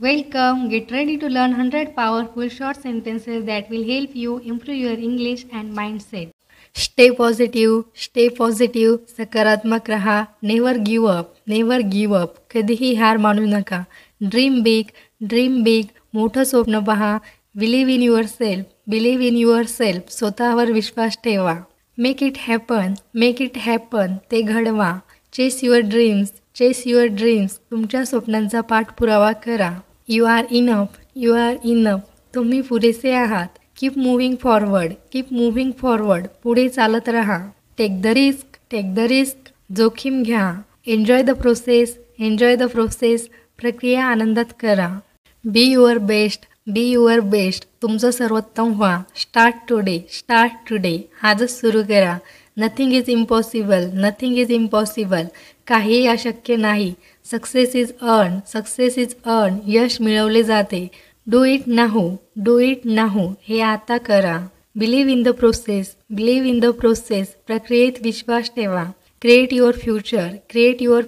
Welcome, get ready to learn 100 powerful short sentences that will help you improve your English and mindset. Stay positive, सकारात्मक रहा. Never give up, कधीही हार मानू नका. Dream big, मोठं स्वप्न पहा. बिलीव्ह इन युअर सेल्फ, स्वतःवर विश्वास ठेवा. मेक इट हॅपन, ते घडवा. चेस युअर ड्रीम्स, तुमच्या स्वप्नांचा पाठपुरावा करा. यू आर इनफ, तुम्ही पुरेसे आहात. कीप मूव्हिंग फॉरवर्ड, पुढे चालत रहा. टेक द रिस्क, जोखीम घ्या. एन्जॉय द प्रोसेस, प्रक्रिया आनंदात करा. बी युअर बेस्ट, तुमचं सर्वोत्तम व्हा. स्टार्ट टुडे, आजच सुरू करा. नथिंग इज इम्पॉसिबल, काहीही अशक्य नाही. सक्सेस इज अर्न, यश मिळवले जाते. डू इट नाहू, हे आता करा. बिलीव्ह इन द प्रोसेस, प्रक्रियेत विश्वास ठेवा. क्रिएट युअर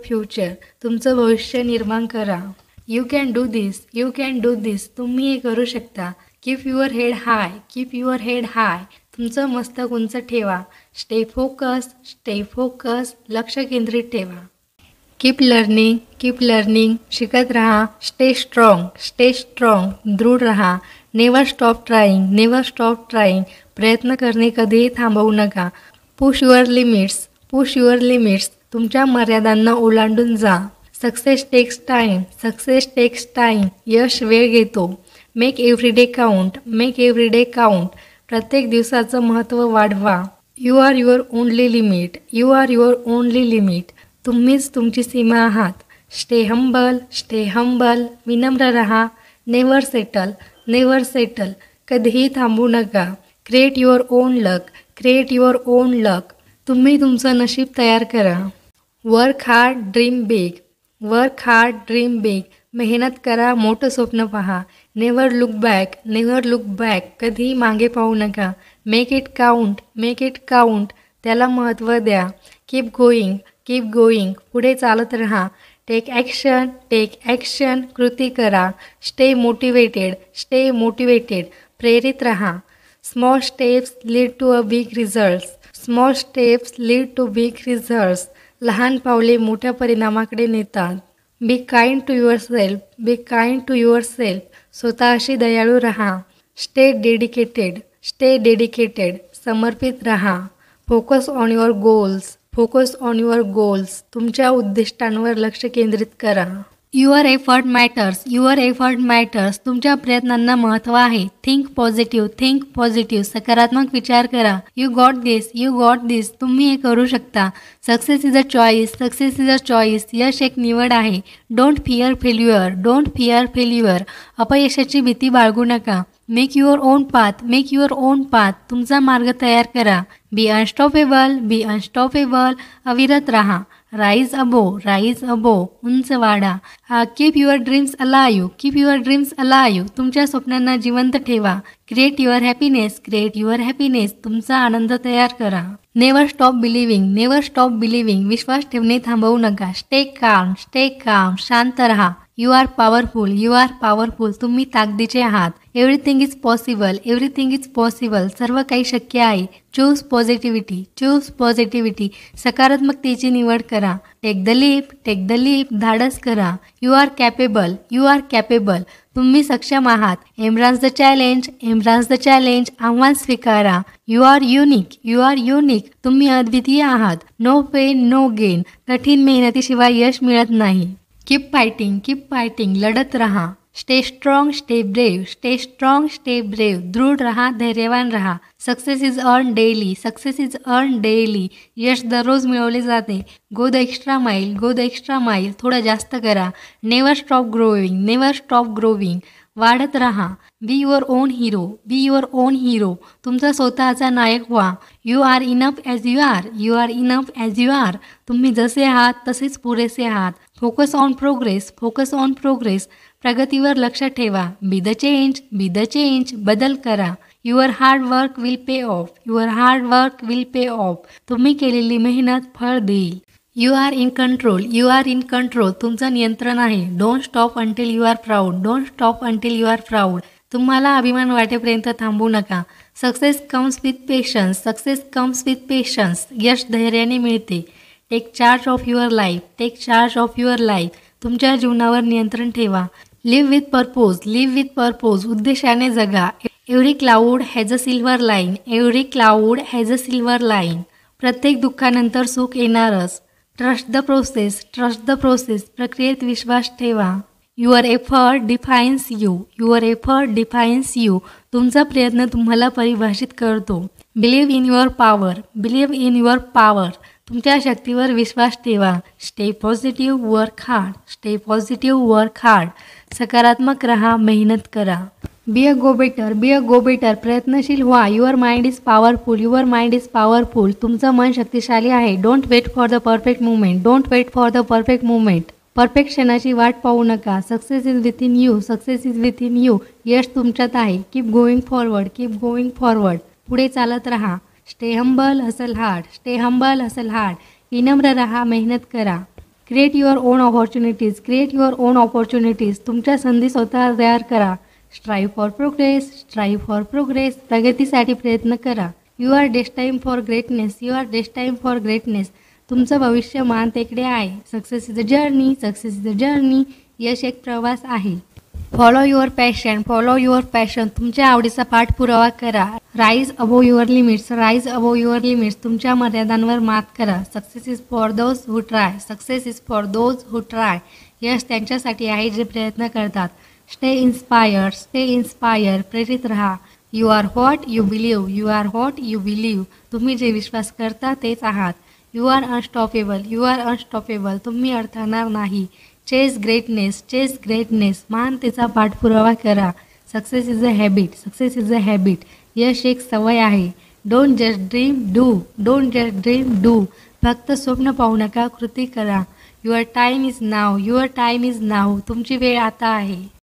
फ्युचर, तुमचं भविष्य निर्माण करा. यू कॅन डू दिस, तुम्ही हे करू शकता. कीप युअर हेड हाय, तुमचं मस्तक उंच ठेवा. स्टे फोकस, लक्ष केंद्रित ठेवा. कीप लर्निंग, शिकत रहा. स्टे स्ट्रॉंग, दृढ रहा. नेवर स्टॉप ट्राईंग, प्रयत्न करणे कधीही थांबवू नका. पुश युअर लिमिट्स, तुमच्या मर्यादांना ओलांडून जा. सक्सेस टेक्स टाईम, यश वेळ घेतो. मेक एव्हरीडे काउंट, प्रत्येक दिवसाचं महत्त्व वाढवा. You are your only limit, तुम्हीच तुमची सीमा आहात. स्टे हंबल, विनम्र रहा. नेवर सेटल, कधीही थांबू नका. क्रिएट युअर ओन लक, तुम्ही तुमचं नशीब तयार करा. वर्क हार्ड ड्रीम बिग, मेहनत करा, मोठं स्वप्न पहा. नेवर लुक बॅक, कधीही मागे पाहू नका. मेक इट काउंट, त्याला महत्त्व द्या. कीप गोईंग, पुढे चालत रहा. टेक ॲक्शन, कृती करा. स्टे मोटिवेटेड, प्रेरित रहा. Small steps lead to big results, लहान पावले मोठ्या परिणामाकडे नेतात. बी काइंड टू युअरसेल्फ, स्वतःशी दयाळू रहा. स्टे डेडिकेटेड, समर्पित रहा. फोकस ऑन युअर गोल्स, तुमच्या उद्दिष्टांवर लक्ष केंद्रित करा. युअर एफर्ट मॅटर्स, तुमच्या प्रयत्नांना महत्त्व आहे. थिंक पॉझिटिव्ह, सकारात्मक विचार करा. यू गॉट दिस, तुम्ही हे करू शकता. सक्सेस इज अ चॉईस, यश एक निवड आहे. डोंट फिअर फेल्युअर, अपयशाची भीती बाळगू नका. मेक युअर ओन पाथ, तुमचा मार्ग तयार करा. बी अनस्टॉपेबल, अविरत रहा. राईज अबो, उंच वाढा. कीप युअर ड्रीम्स अलाइव्ह, तुमच्या स्वप्नांना जिवंत ठेवा. क्रिएट युअर हॅपीनेस, तुमचा आनंद तयार करा. नेवर स्टॉप बिलिव्हिंग, विश्वास ठेवणे थांबवू नका. स्टे काम, शांत रहा. यू आर पॉवरफुल, तुम्ही ताकदीचे आहात. एव्हरीथिंग इज पॉसिबल, सर्व काही शक्य आहे. चूज पॉझिटिव्हिटी, सकारात्मकतेची निवड करा. टेक द लीप, धाडस करा. यू आर कॅपेबल, तुम्ही सक्षम आहात. एम्ब्रास द चॅलेंज, आव्हान स्वीकारा. यू आर युनिक, तुम्ही अद्वितीय आहात. नो पेन नो गेन, कठीण मेहनतीशिवाय यश मिळत नाही. कीप फायटिंग, लढत रहा. स्टे स्ट्रॉंग स्टे ब्रेव, दृढ रहा, धैर्यवान रहा. सक्सेस इज अर्न डेली, यश दररोज मिळवले जाते. गो द एक्स्ट्रा माईल, थोडं जास्त करा. नेवर स्टॉप ग्रोविंग, वाढत रहा. बी युअर ओन हिरो, तुमचा स्वतःचा नायक व्हा. You are enough as you are, तुम्ही जसे आहात तसेच पुरेसे आहात. फोकस ऑन प्रोग्रेस, प्रगतीवर लक्ष ठेवा. बी द चेंज, बदल करा. Your hard work will pay off, तुम्ही केलेली मेहनत फळ देईल. You are in control. You are in control. तुमचं नियंत्रण आहे. Don't stop until you are proud. Don't stop until you are proud. तुम्हाला अभिमान वाटेपर्यंत थांबू नका. Success comes with patience. Success comes with patience. यश धैर्याने मिळते. Take charge of your life. Take charge of your life. तुमच्या जीवनावर नियंत्रण ठेवा. Live with purpose. Live with purpose. उद्देशाने जगा. Every cloud has a silver lining. Every cloud has a silver lining. प्रत्येक दुःखानंतर सुख येणारच. Trust the process. Trust the process. प्रक्रियेत विश्वास ठेवा. Your effort defines you. Your effort defines you. तुमचा प्रयत्न तुम्हाला परिभाषित करतो. Believe in your power. Believe in your power. तुमच्या शक्तीवर विश्वास ठेवा. Stay positive. Work hard. Stay positive. Work hard. सकारात्मक रहा. मेहनत करा. Be a go getter. Be a go getter. प्रयत्नशील व्हा. Your mind is powerful. Your mind is powerful. तुमचं मन शक्तिशाली आहे. Don't wait for the perfect moment. Don't wait for the perfect moment. Perfect क्षणाची वाट पाहू नका. Success is within you. Success is within you. यश तुमच्यात आहे. Keep going forward. Keep going forward. पुढे चालत रहा. Stay humble. Hustle hard. Stay humble. Hustle hard. विनम्र रहा. मेहनत करा. Create your own opportunities. Create your own opportunities. तुमच्या संधी स्वतः तयार करा. Strive for progress. Strive for progress. प्रगतीसाठी प्रयत्न करा. You are destined for greatness. You are destined for greatness. तुमचं भविष्य मान तेकडे आहे. Success is a journey. Success is a journey. यश एक प्रवास आहे. Follow your passion. Follow your passion. तुमच्या आवडीचा पाठपुरावा करा. Rise above your limits. Rise above your limits. तुमच्या मर्यादांवर मात करा. Success is for those who try. Success is for those who try. यश त्यांच्यासाठी आहे जे प्रयत्न करतात. Stay inspire. Stay inspire. प्रेरित रहा. You are what you believe. You are what you believe. तुम्ही जे विश्वास करता तेच आहात. You are unstoppable. You are unstoppable. तुम्ही अडथणार नाही. Chase greatness. Chase greatness. महानतेचा पाठपुरावा करा. Success is a habit. Success is a habit. यश एक सवय आहे. Don't just dream. Do. Don't just dream. Do. फक्त स्वप्न पाहू नका. कृती करा. Your time is now. Your time is नाव. तुमची वेळ आता आहे.